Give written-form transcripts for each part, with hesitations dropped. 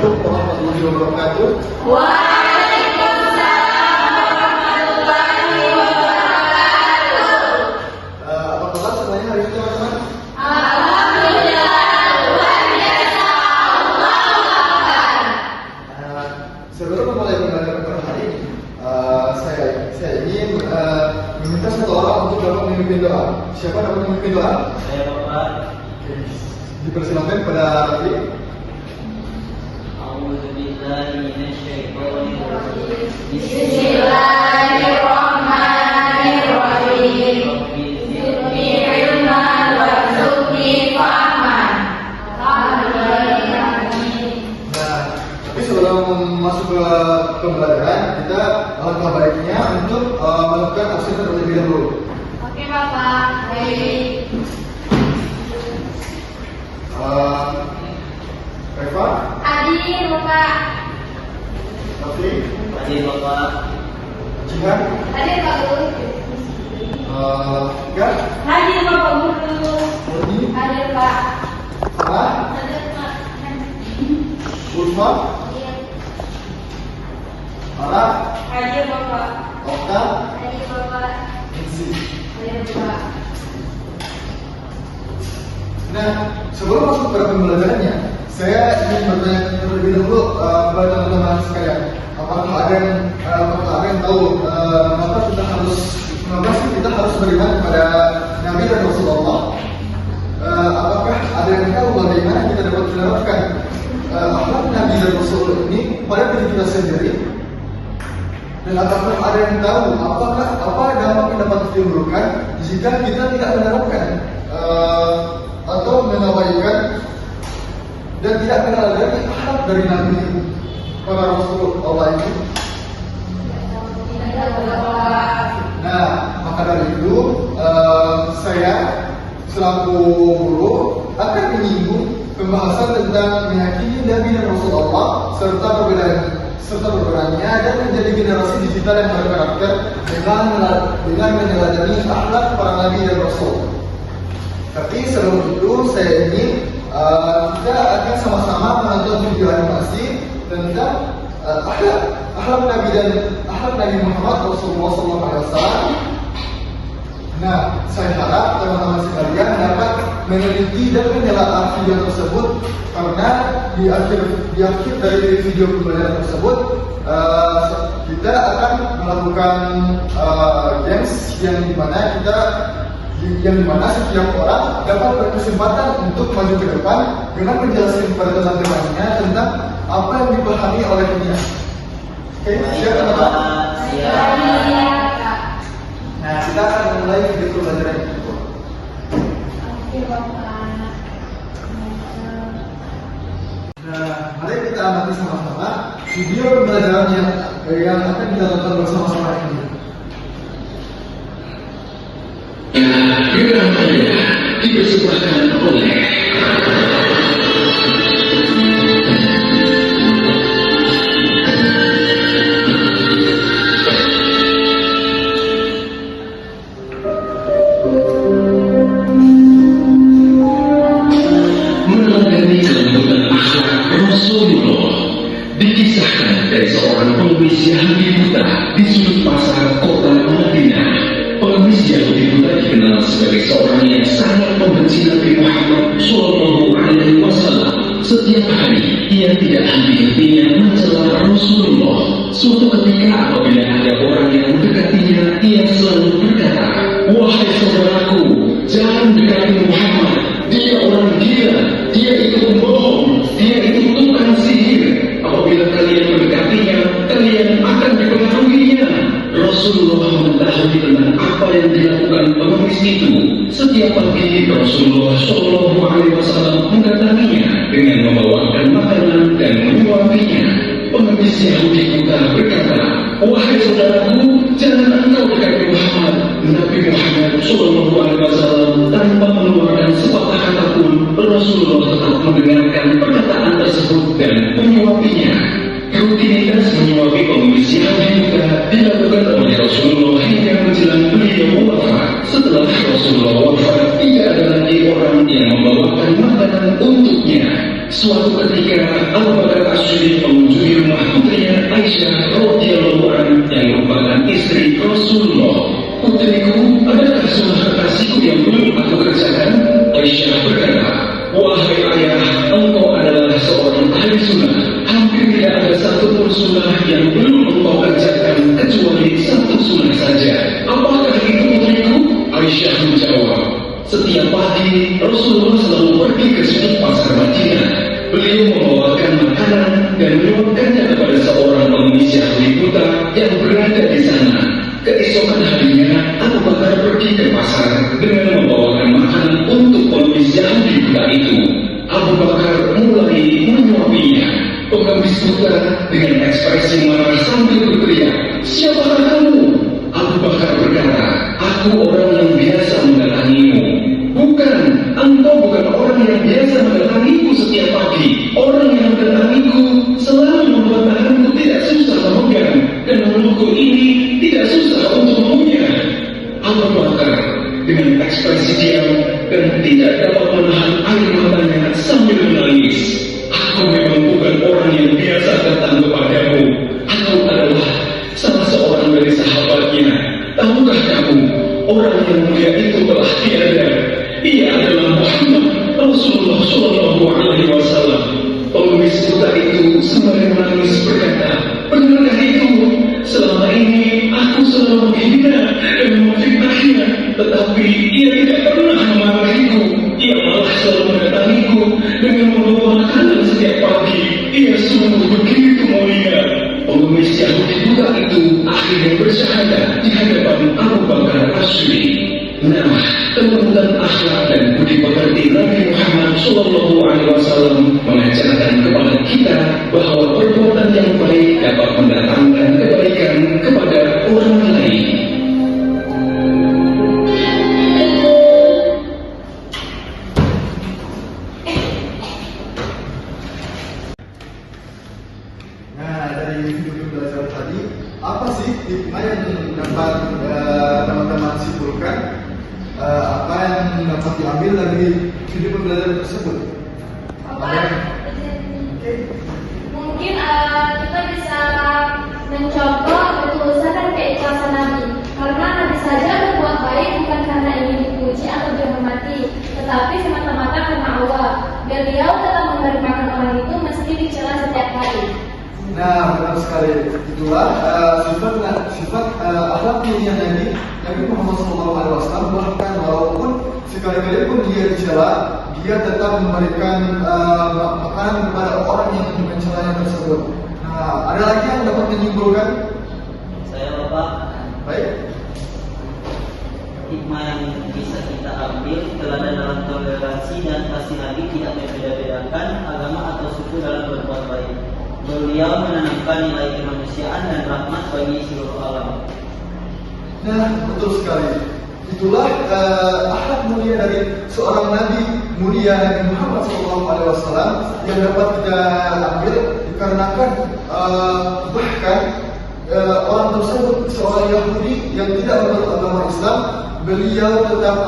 Assalamualaikum warahmatullahi wabarakatuh. Waalaikumsalam warahmatullahi wabarakatuh. Apa kabar semuanya hari ini teman-teman? Alhamdulillah, luar biasa, Allahu Akbar. Sebelum memulai pembelajaran pada hari ini, saya ingin meminta satu orang untuk dapat memimpin doa. Siapa dapat memimpin doa? Saya Bapak. Oke. Dipersilakan pada Rafi. Bismillahirrahmanirrahim. Zidni ilman warzuqni fahman. Alhamdulillah. Nah, tapi sebelum masuk ke pembelajaran, kita alangkah baiknya untuk melakukan aksi terlebih dahulu. Oke Bapak, baik. Reva, Hadir Bapak. Rafi, Hadir Bapak. Jihan, Hadir Pak Guru. Gar, Hadir Bapak Guru. Murni, Hadir Pak. Sarah, Hadir Pak. Ulfa, Farah, Hadir Bapak. Okta, Hadir Bapak. Insi. Hadir Pak. Nah, sebelum masuk ke pembelajarannya, saya ingin bertanya terlebih dahulu kepada teman-teman sekalian. Apakah ada yang tahu mengapa sih kita harus beriman kepada Nabi dan Rasulullah? Apakah ada yang tahu bagaimana kita dapat menerapkan akhlak Nabi dan Rasul ini pada diri kita sendiri? Dan apakah ada yang tahu apa dampak yang dapat ditimbulkan jika kita tidak menerapkan atau mengabaikan dan tidak meneladani akhlak dari Nabi para Rasulullah ini? Nah, maka dari itu saya selaku guru akan menyinggung pembahasan tentang meyakini Nabi dan Rasulullah serta perbedaannya dan menjadi generasi digital yang berkarakter dengan meneladani akhlak para Nabi dan Rasul. Tapi sebelum itu saya ingin kita akan sama-sama menonton video animasi tentang akhlak Nabi dan akhlak Nabi Muhammad Rasulullah SAW. Nah, saya harap teman-teman sekalian dapat meneliti dan menelaah video tersebut karena di akhir dari video pembelajaran tersebut kita akan melakukan games yang dimana setiap orang dapat berkesempatan untuk maju ke depan dengan menjelaskan kepada teman-temannya tentang apa yang dipahami oleh dia. Oke, siap teman-teman? Siap. Nah, kita akan mulai video pembelajaran ini. Oke Bapak. Nah, mari kita amati sama-sama video pembelajaran yang akan kita tonton bersama-sama ini. Pilihan Anda dipersembahkan oleh meneladani kelembutan akhlak Rasulullah. Dikisahkan dari seorang pengemis Yahudi buta di sudut pasar kota Madinah. Pengemis Yahudi buta dikenal sebagai seorang yang sangat membenci Nabi Muhammad SAW. Setiap hari ia tidak henti-hentinya mencela Rasulullah. Suatu ketika apabila ada orang yang mendekatinya, ia selalu berkata, "Wahai saudaraku, jangan dekati Muhammad. Dia orang gila, dia itu pembohong, dia itu tukang sihir. Apabila kalian mendekatinya, kalian akan dipengaruhinya." Rasulullah mengetahui tentang apa yang dilakukan pengemis itu. Setiap pagi Rasulullah SAW mendatanginya dengan membawakan makanan dan menyuapinya. Pengemis Yahudi buta berkata, "Wahai saudaraku, jangan engkau dekati Muhammad." Nabi Muhammad SAW tanpa mengeluarkan sepatah kata pun, Rasulullah tetap mendengarkan perkataan tersebut dan menyuapinya. Rutinitas menyuapi pengemis Yahudi buta dilakukan oleh Rasulullah hingga menjelang beliau wafat. Setelah Rasulullah wafat, tidak ada lagi orang yang membawakan makanan untuknya. Suatu ketika Abu Bakar As-Siddiq Siddiq mengunjungi rumah putrinya Aisyah radhiyallahu anha yang merupakan istri Rasulullah. Putriku, adakah sunnah kekasihku yang belum aku kerjakan? Aisyah berkata, wahai ayah, engkau adalah seorang ahli sunnah. Hampir tidak ada satu pun sunnah yang belum engkau kerjakan kecuali satu sunnah saja. Apakah itu putriku? Aisyah menjawab, setiap pagi Rasulullah selalu pergi ke sudut pasar Madinah. Beliau membawakan makanan dan menyuapkannya kepada seorang pengemis Yahudi buta yang berada di sana. Keesokan harinya, Abu Bakar pergi ke pasar dengan membawakan makanan untuk pengemis Yahudi buta itu. Abu Bakar mulai menyuapinya. Pengemis buta dengan ekspresi marah sambil berteriak, siapakah kamu? Abu Bakar berkata, aku orang yang biasa mendatangimu. Bukan, engkau bukan orang yang biasa mendatangiku setiap pagi. Orang yang mendatangiku selalu membuat tanganku tidak susah memegang, dan mulutku ini tidak susah untuk mengunyah. Abu Bakar dengan ekspresi diam dan tidak dapat menahan air matanya sambil menangis. Aku memang bukan orang yang biasa datang kepadamu. Aku adalah salah seorang dari sahabatnya. Tahukah kamu, orang yang mulia itu telah tiada. Ia adalah Muhammad Rasulullah Shallallahu Alaihi Wasallam. Pengemis buta itu sembari menangis berkata, benarkah itu? Selama ini aku selalu menghina dan memfitnahnya, tetapi ia tidak pernah memarahiku. Ia malah selalu mendatangiku dengan membawa makanan setiap pagi. Ia sungguh begitu mulia. Pengemis Yahudi buta itu akhirnya bersyahadat di hadapan Abu Bakar As-Siddiq. Nah, kelembutan akhlak dan budi pekerti Nabi Muhammad Shallallahu Alaihi Wasallam mengajarkan kepada kita bahwa perbuatan yang baik dapat mendatangkan kebaikan kepada orang lain. Nah, dari video belajar tadi, apa sih hikmah yang dapat teman-teman simpulkan? Apa yang dapat diambil dari video pembelajaran tersebut? Mungkin kita bisa mencontoh ketulusan dan keikhlasan Nabi. Karena Nabi saja berbuat baik bukan karena ingin dipuji atau dihormati, tetapi semata-mata karena Allah. Beliau telah memberi makan orang itu meski dicela setiap hari. Nah, benar sekali. Itulah sifat akhlak mulia Nabi Muhammad SAW. Bahkan walaupun sekali-kali pun dia dicela, dia tetap memberikan makanan kepada orang yang mencelanya tersebut. Nah, ada lagi yang dapat menyimpulkan? Saya Bapak, Baik. hikmah yang bisa kita ambil teladan dalam toleransi dan kasih Nabi tidak membeda-bedakan agama atau suku dalam berbuat baik. Beliau menanamkan nilai kemanusiaan dan rahmat bagi seluruh alam. Nah, betul sekali. Itulah akhlak mulia dari seorang Nabi mulia Nabi Muhammad SAW yang dapat kita ambil dikarenakan bahkan orang tersebut seorang Yahudi yang tidak menurut agama Islam, beliau tetap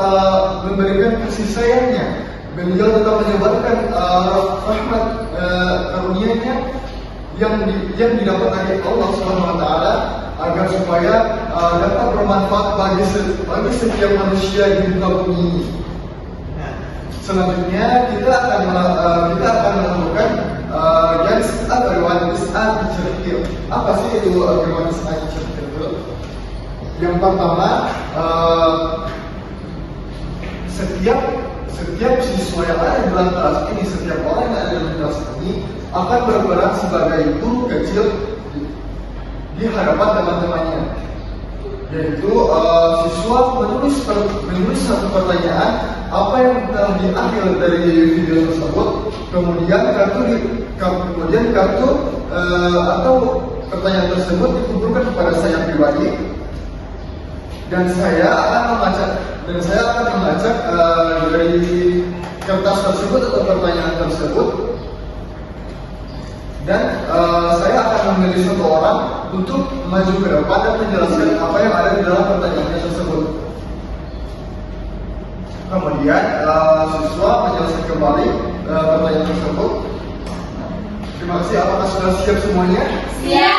memberikan kasih sayangnya, beliau tetap menyebarkan rahmat karunia-Nya yang didapat dari Allah Subhanahu Wa Taala agar supaya dapat bermanfaat bagi setiap manusia di muka bumi ini. Selanjutnya kita akan melakukan Is'al riwayat Is'al Cerkir. Apa sih itu riwayat Is'al Cerkir itu? Yang pertama, setiap siswa yang ada di dalam kelas ini, setiap orang yang ada di dalam kelas ini akan berperan sebagai guru kecil di hadapan teman-temannya. Yaitu siswa menulis satu pertanyaan apa yang telah diambil dari video tersebut, kemudian kartu atau pertanyaan tersebut dikumpulkan kepada saya pribadi, dan saya akan membaca dari kertas tersebut atau pertanyaan tersebut, dan saya akan memilih satu orang untuk maju ke depan dan menjelaskan apa yang ada di dalam pertanyaannya tersebut. Kemudian siswa menjelaskan kembali pertanyaan tersebut. Terima kasih. Apakah sudah siap semuanya? Siap.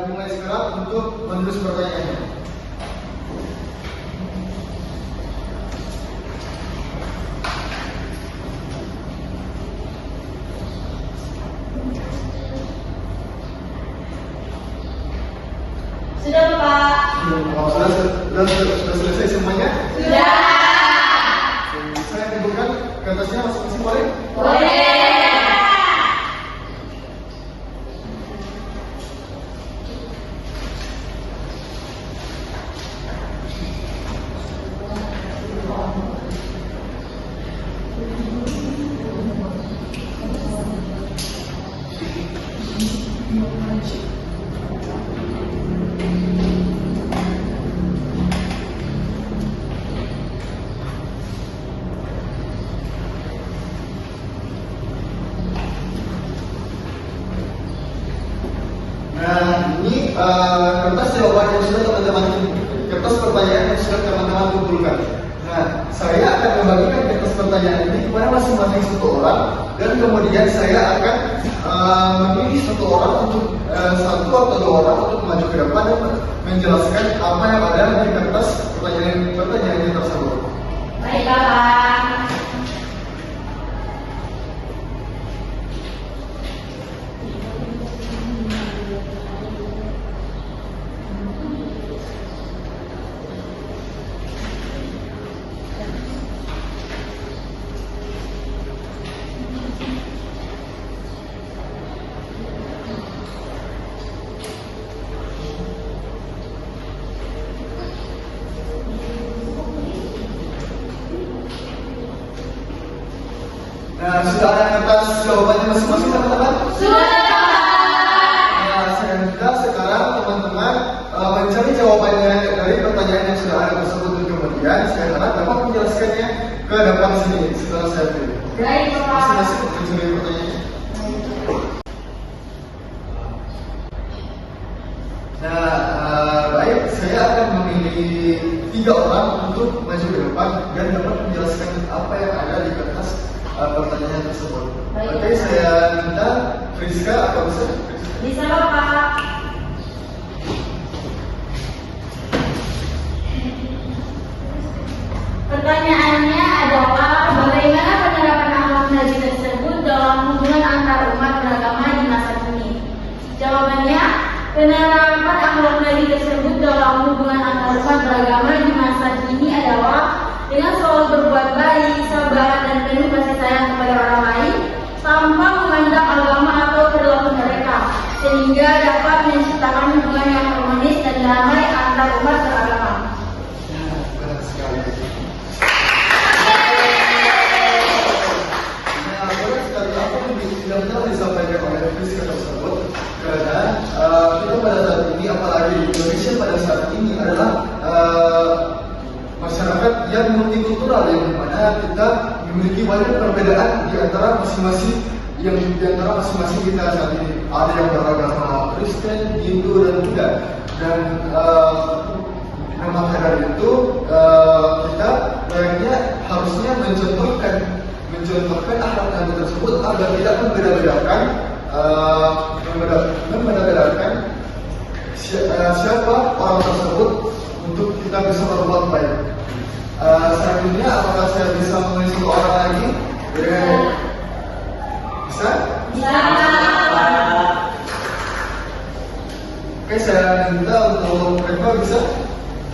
Mulai sekarang untuk menulis pertanyaannya. Sudah, Pak. Sudah selesai semuanya? Sudah. Saya tunjukkan kertasnya masing-masing boleh? Boleh. Nah, ini kertas jawaban yang sudah teman-teman, kertas pertanyaan yang sudah teman-teman kumpulkan. Nah, saya akan membagikan kertas pertanyaan ini kepada masing-masing satu orang, dan kemudian saya akan memilih satu orang untuk satu atau dua orang untuk maju ke depan dan menjelaskan apa yang ada di kertas pertanyaan ini tersebut. Baik, Bapak. Nah, sudah ada kertas jawabannya masing-masing teman-teman? Sudah. Nah, saya minta sekarang teman-teman mencari jawabannya dari pertanyaan yang sudah ada tersebut, dan kemudian saya harap dapat menjelaskannya ke depan sini setelah saya pilih. Baik, Bapak. Masing-masing mencari pertanyaannya. Nah, baik, saya akan memilih 3 orang untuk maju ke depan dan dapat menjelaskan apa yang ada di kertas pertanyaan tersebut. Baik. Oke, saya minta Friska atau bisa? Bisa, Bapak. Pertanyaannya adalah bagaimana penerapan akhlak Nabi tersebut dalam hubungan antar umat beragama di masa kini? Jawabannya, penerapan akhlak Nabi tersebut dalam hubungan antar umat beragama di masa kini adalah dengan selalu berbuat baik, sabar, dan penuh kasih sayang kepada orang lain tanpa memandang agama atau perilaku mereka, sehingga dapat menciptakan hubungan yang harmonis dan damai antar umat beragama. Benar sekali. Nah, benar sekali apa yang benar-benar disampaikan oleh Friska tersebut, karena kita pada saat ini, apalagi di Indonesia pada saat ini adalah masyarakat yang multikultural, yang mana kita memiliki banyak perbedaan di antara masing-masing kita saat ini. Ada yang beragama Kristen, Hindu, dan Buddha. Dan maka dari itu kita layaknya harusnya mencontohkan akhlak Nabi tersebut agar tidak membeda-bedakan siapa orang tersebut untuk kita bisa berbuat baik. Selanjutnya, apakah saya bisa menulis satu orang lagi? Bisa? Bisa. Oke, saya minta untuk Reva, bisa?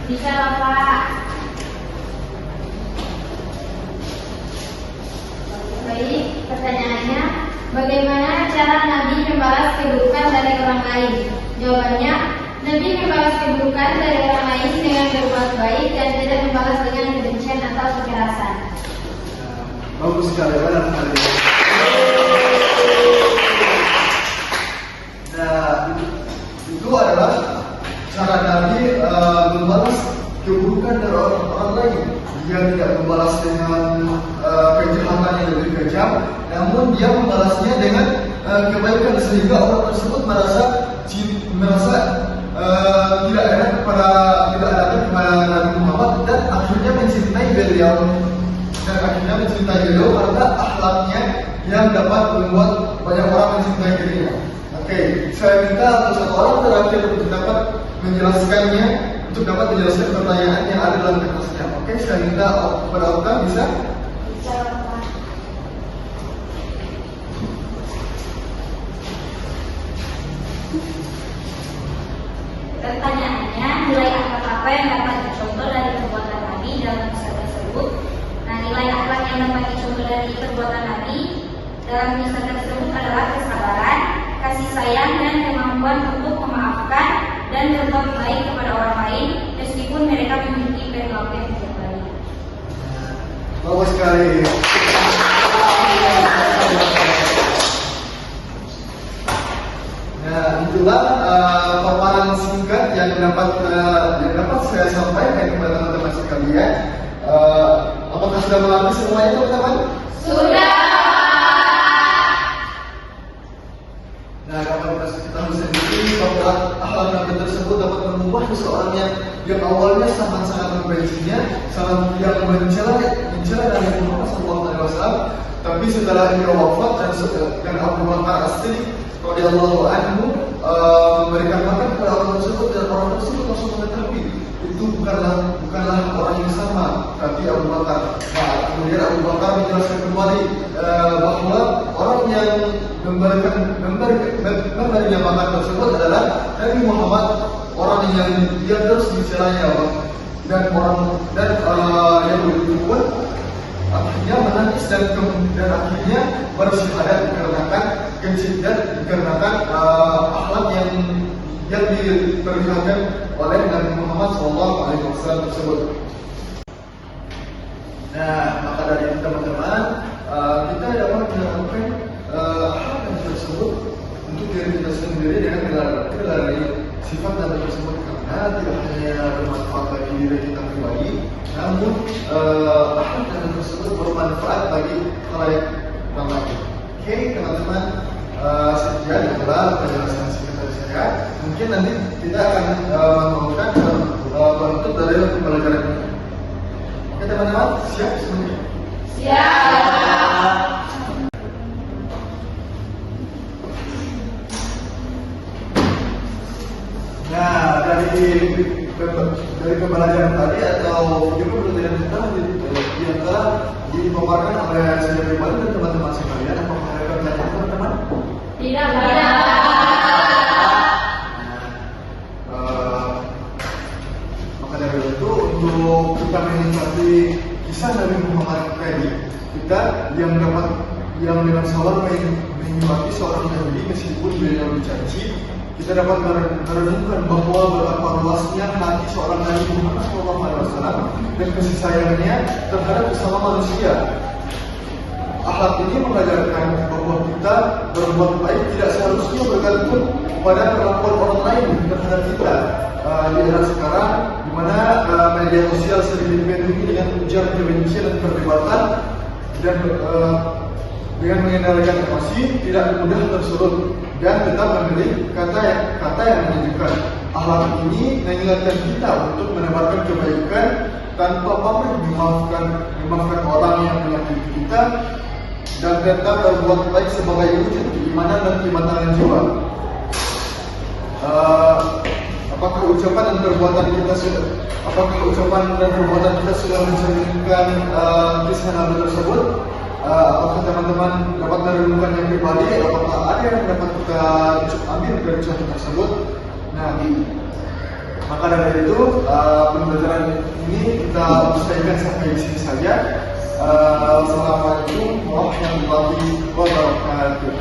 Bisa, Bapak. Baik, pertanyaannya, bagaimana cara Nabi membalas keburukan dari orang lain? Jawabannya, Nabi membalas keburukan dari orang lain dengan berbuat baik dan tidak membalas dengan kebencian atau kekerasan. Bagus sekali, benar sekali. Nah, itu adalah cara Nabi membalas keburukan dari orang lain. Dia tidak membalas dengan kejahatan yang lebih kejam, namun dia membalasnya dengan kebaikan, sehingga orang tersebut merasa tidak ada kepada Nabi Muhammad, dan akhirnya mencintai beliau. dan akhirnya mencintai beliau karena akhlaknya yang dapat membuat banyak orang mencintai dirinya. Oke, saya minta untuk satu orang terakhir untuk dapat menjelaskannya, untuk dapat menjelaskan pertanyaan yang ada dalam kertasnya. Oke, saya minta kepada Okta bisa. Pertanyaannya, nilai akhlak apa yang dapat dicontoh dari perbuatan Nabi dalam kisah tersebut? Nah, nilai akhlak yang dapat dicontoh dari perbuatan Nabi dalam kisah tersebut adalah kesabaran, kasih sayang, dan kemampuan untuk memaafkan dan berbuat baik kepada orang lain meskipun mereka memiliki perilaku yang tidak baik. Bagus sekali. Nah, itulah paparan singkat yang dapat saya sampaikan kepada teman-teman sekalian. Apakah sudah mengerti semuanya, teman-teman? Sudah. Nah, kalau kita bisa sendiri bahwa akhlak Nabi tersebut dapat mengubah seseorang yang awalnya sangat-sangat membencinya, sangat yang mencela Nabi Muhammad SAW, tapi setelah dia wafat dan Abu Bakar As-Siddiq radhiyallahu anhu memberikan makan kepada orang tersebut, dan orang tersebut langsung mengetahui itu bukanlah orang yang sama, tapi Abu Bakar. Nah, kemudian Abu Bakar menjelaskan kembali bahwa orang yang memberinya makan tersebut adalah Nabi Muhammad, orang yang dia terus mencelanya, dan yang begitu pun akhirnya menangis dan akhirnya bersyahadat dikarenakan akhlak yang diperlihatkan oleh Nabi Muhammad SAW tersebut. Nah, maka dari itu teman-teman, kita dapat melakukan akhlak yang tersebut untuk diri kita sendiri dengan melalui sifat Nabi tersebut, karena tidak hanya bermanfaat bagi diri kita pribadi, namun akhlak Nabi tersebut bermanfaat bagi khalayak ramai. Oke, teman-teman, sekian adalah penjelasan singkat dari saya. Mungkin nanti kita akan melakukan bentuk dari pembelajaran ini. Oke, teman-teman, siap semuanya? Siap. Nah, dari pembelajaran tadi atau juga pembelajaran kita yang telah dipaparkan oleh saya pribadi dan teman-teman sekalian, apakah ada pertanyaan, teman-teman? Tidak. Maka dari itu, untuk kita menikmati kisah Nabi Muhammad tadi, kita yang dengan sabar menikmati seorang Nabi meskipun beliau dicaci, kita dapat merenungkan bahwa betapa luasnya hati seorang Nabi Muhammad SAW dan kasih sayangnya terhadap sesama manusia. Akhlak ini mengajarkan bahwa kita berbuat baik tidak seharusnya bergantung pada perlakuan orang lain terhadap kita. Di era sekarang, di mana media sosial sering dipenuhi dengan ujar kebencian dan perdebatan, dan dengan mengendalikan emosi tidak mudah tersulut dan tetap memilih kata yang menyejukkan. Akhlak ini mengingatkan kita untuk menebarkan kebaikan tanpa pamrih, memaafkan orang yang menyakiti kita, dan tetap berbuat baik sebagai wujud keimanan dan kematangan jiwa. Apakah ucapan dan perbuatan kita sudah mencerminkan kisah Nabi tersebut? Apakah teman-teman dapat merenungkan yang pribadi? Apakah ada yang dapat kita ambil dari contoh tersebut? Nah, maka dari itu pembelajaran ini kita selesaikan sampai di sini saja. Assalamualaikum warahmatullahi wabarakatuh.